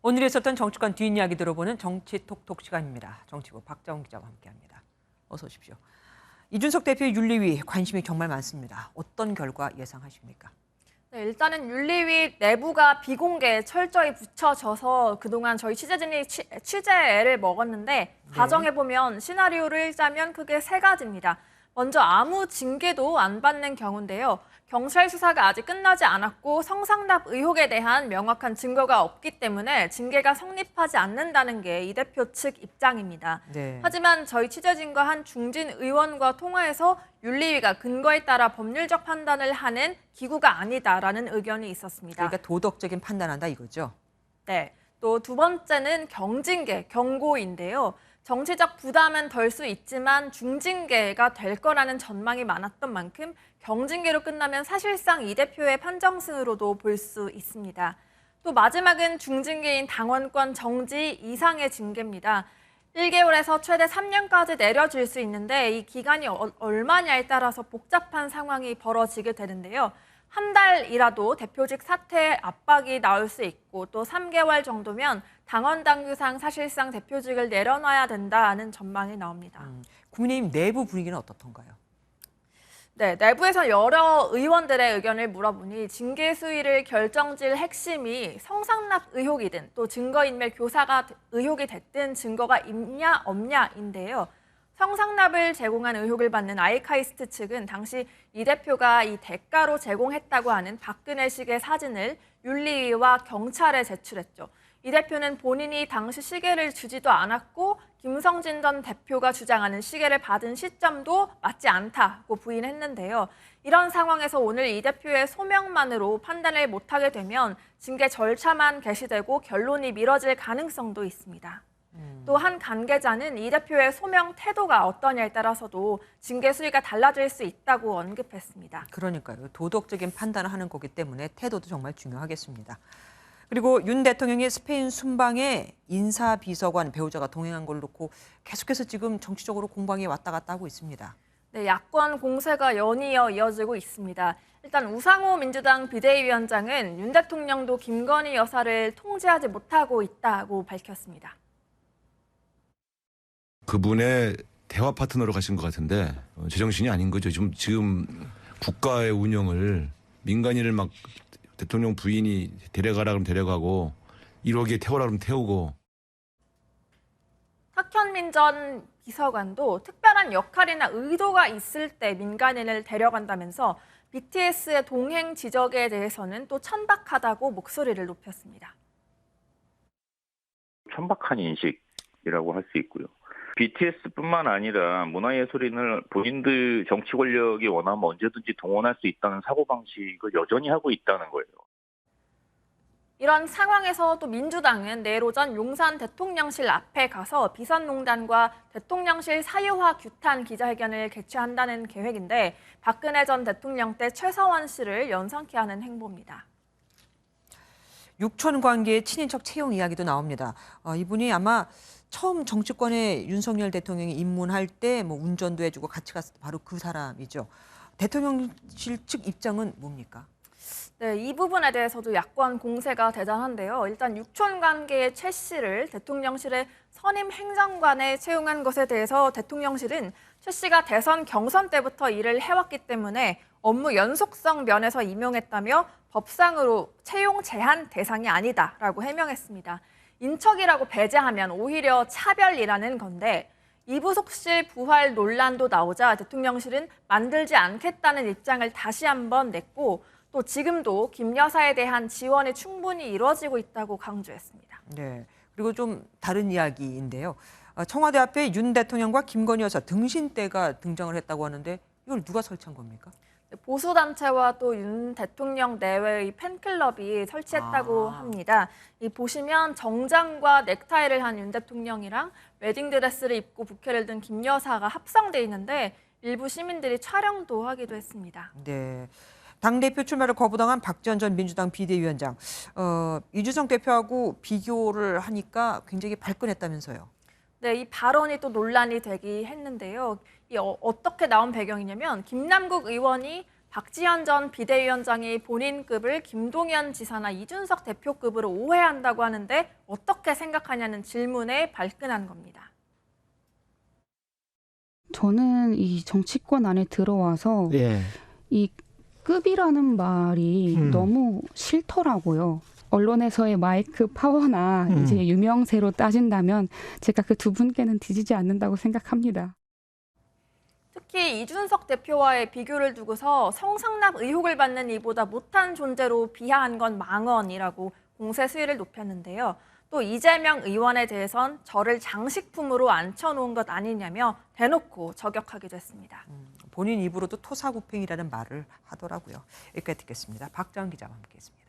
오늘 있었던 정치권 뒷이야기 들어보는 정치톡톡 시간입니다. 정치부 박자홍 기자와 함께합니다. 어서 오십시오. 이준석 대표의 윤리위 관심이 정말 많습니다. 어떤 결과 예상하십니까? 네, 일단은 윤리위 내부가 비공개에 철저히 붙여져서 그동안 저희 취재진이 취재애를 먹었는데 가정해보면 시나리오를 짜면 크게 세 가지입니다. 먼저 아무 징계도 안 받는 경우인데요. 경찰 수사가 아직 끝나지 않았고 성상납 의혹에 대한 명확한 증거가 없기 때문에 징계가 성립하지 않는다는 게 이 대표 측 입장입니다. 네. 하지만 저희 취재진과 한 중진 의원과 통화해서 윤리위가 근거에 따라 법률적 판단을 하는 기구가 아니다라는 의견이 있었습니다. 그러니까 도덕적인 판단한다 이거죠? 네. 또 두 번째는 경징계, 경고인데요. 정치적 부담은 덜 수 있지만 중징계가 될 거라는 전망이 많았던 만큼 경징계로 끝나면 사실상 이 대표의 판정승으로도 볼 수 있습니다. 또 마지막은 중징계인 당원권 정지 이상의 징계입니다. 1개월에서 최대 3년까지 내려줄 수 있는데 이 기간이 얼마냐에 따라서 복잡한 상황이 벌어지게 되는데요. 한 달이라도 대표직 사퇴 압박이 나올 수 있고 또 3개월 정도면 당원 당규상 사실상 대표직을 내려놔야 된다는 전망이 나옵니다. 국민의힘 내부 분위기는 어떻던가요? 네, 내부에서 여러 의원들의 의견을 물어보니 징계 수위를 결정질 핵심이 성상납 의혹이든 또 증거인멸 교사가 의혹이 됐든 증거가 있냐 없냐인데요. 성상납을 제공한 의혹을 받는 아이카이스트 측은 당시 이 대표가 이 대가로 제공했다고 하는 박근혜식의 사진을 윤리위와 경찰에 제출했죠. 이 대표는 본인이 당시 시계를 주지도 않았고 김성진 전 대표가 주장하는 시계를 받은 시점도 맞지 않다고 부인했는데요. 이런 상황에서 오늘 이 대표의 소명만으로 판단을 못하게 되면 징계 절차만 개시되고 결론이 미뤄질 가능성도 있습니다. 또 한 관계자는 이 대표의 소명 태도가 어떠냐에 따라서도 징계 수위가 달라질 수 있다고 언급했습니다. 그러니까요. 도덕적인 판단을 하는 거기 때문에 태도도 정말 중요하겠습니다. 그리고 윤 대통령이 스페인 순방에 인사비서관 배우자가 동행한 걸 놓고 계속해서 지금 정치적으로 공방이 왔다 갔다 하고 있습니다. 네, 야권 공세가 연이어 이어지고 있습니다. 일단 우상호 민주당 비대위원장은 윤 대통령도 김건희 여사를 통제하지 못하고 있다고 밝혔습니다. 그분의 대화 파트너로 가신 것 같은데 제정신이 아닌 거죠. 지금 국가의 운영을 민간인을 막 대통령 부인이 데려가라 그러면 데려가고 1호기에 태우라 그러면 태우고. 탁현민 전 비서관도 특별한 역할이나 의도가 있을 때 민간인을 데려간다면서 BTS의 동행 지적에 대해서는 또 천박하다고 목소리를 높였습니다. 천박한 인식이라고 할 수 있고요. BTS뿐만 아니라 문화예술인을 본인들 정치 권력이 원하면 언제든지 동원할 수 있다는 사고방식을 여전히 하고 있다는 거예요. 이런 상황에서 또 민주당은 내일 오전 용산 대통령실 앞에 가서 비선농단과 대통령실 사유화 규탄 기자회견을 개최한다는 계획인데 박근혜 전 대통령 때 최서원 씨를 연상케 하는 행보입니다. 육촌 관계의 친인척 채용 이야기도 나옵니다. 이분이 아마 처음 정치권에 윤석열 대통령이 입문할 때 뭐 운전도 해주고 같이 갔을 때 바로 그 사람이죠. 대통령실 측 입장은 뭡니까? 네, 이 부분에 대해서도 야권 공세가 대단한데요. 일단 육촌 관계의 최 씨를 대통령실의 선임 행정관에 채용한 것에 대해서 대통령실은 최 씨가 대선 경선 때부터 일을 해왔기 때문에 업무 연속성 면에서 임용했다며 법상으로 채용 제한 대상이 아니다라고 해명했습니다. 인척이라고 배제하면 오히려 차별이라는 건데 이부속실 부활 논란도 나오자 대통령실은 만들지 않겠다는 입장을 다시 한번 냈고 또 지금도 김 여사에 대한 지원이 충분히 이루어지고 있다고 강조했습니다. 네. 그리고 좀 다른 이야기인데요. 청와대 앞에 윤 대통령과 김건희 여사 등신대가 등장을 했다고 하는데 이걸 누가 설치한 겁니까? 보수단체와 또 윤 대통령 내외의 팬클럽이 설치했다고 합니다. 이 보시면 정장과 넥타이를 한 윤 대통령이랑 웨딩드레스를 입고 부케를 든 김 여사가 합성돼 있는데 일부 시민들이 촬영도 하기도 했습니다. 네. 당대표 출마를 거부당한 박지원 전 민주당 비대위원장. 이준석 대표하고 비교를 하니까 굉장히 발끈했다면서요. 네, 이 발언이 또 논란이 되기 했는데요. 어떻게 나온 배경이냐면 김남국 의원이 박지원 전 비대위원장이 본인급을 김동연 지사나 이준석 대표급으로 오해한다고 하는데 어떻게 생각하냐는 질문에 발끈한 겁니다. 저는 이 정치권 안에 들어와서 예. 이 급이라는 말이 너무 싫더라고요. 언론에서의 마이크 파워나 이제 유명세로 따진다면 제가 그 두 분께는 뒤지지 않는다고 생각합니다. 특히 이준석 대표와의 비교를 두고서 성상납 의혹을 받는 이보다 못한 존재로 비하한 건 망언이라고 공세 수위를 높였는데요. 또 이재명 의원에 대해선 저를 장식품으로 앉혀놓은 것 아니냐며 대놓고 저격하기도 했습니다. 본인 입으로도 토사구팽이라는 말을 하더라고요. 여기까지 듣겠습니다. 박정 기자와 함께했습니다.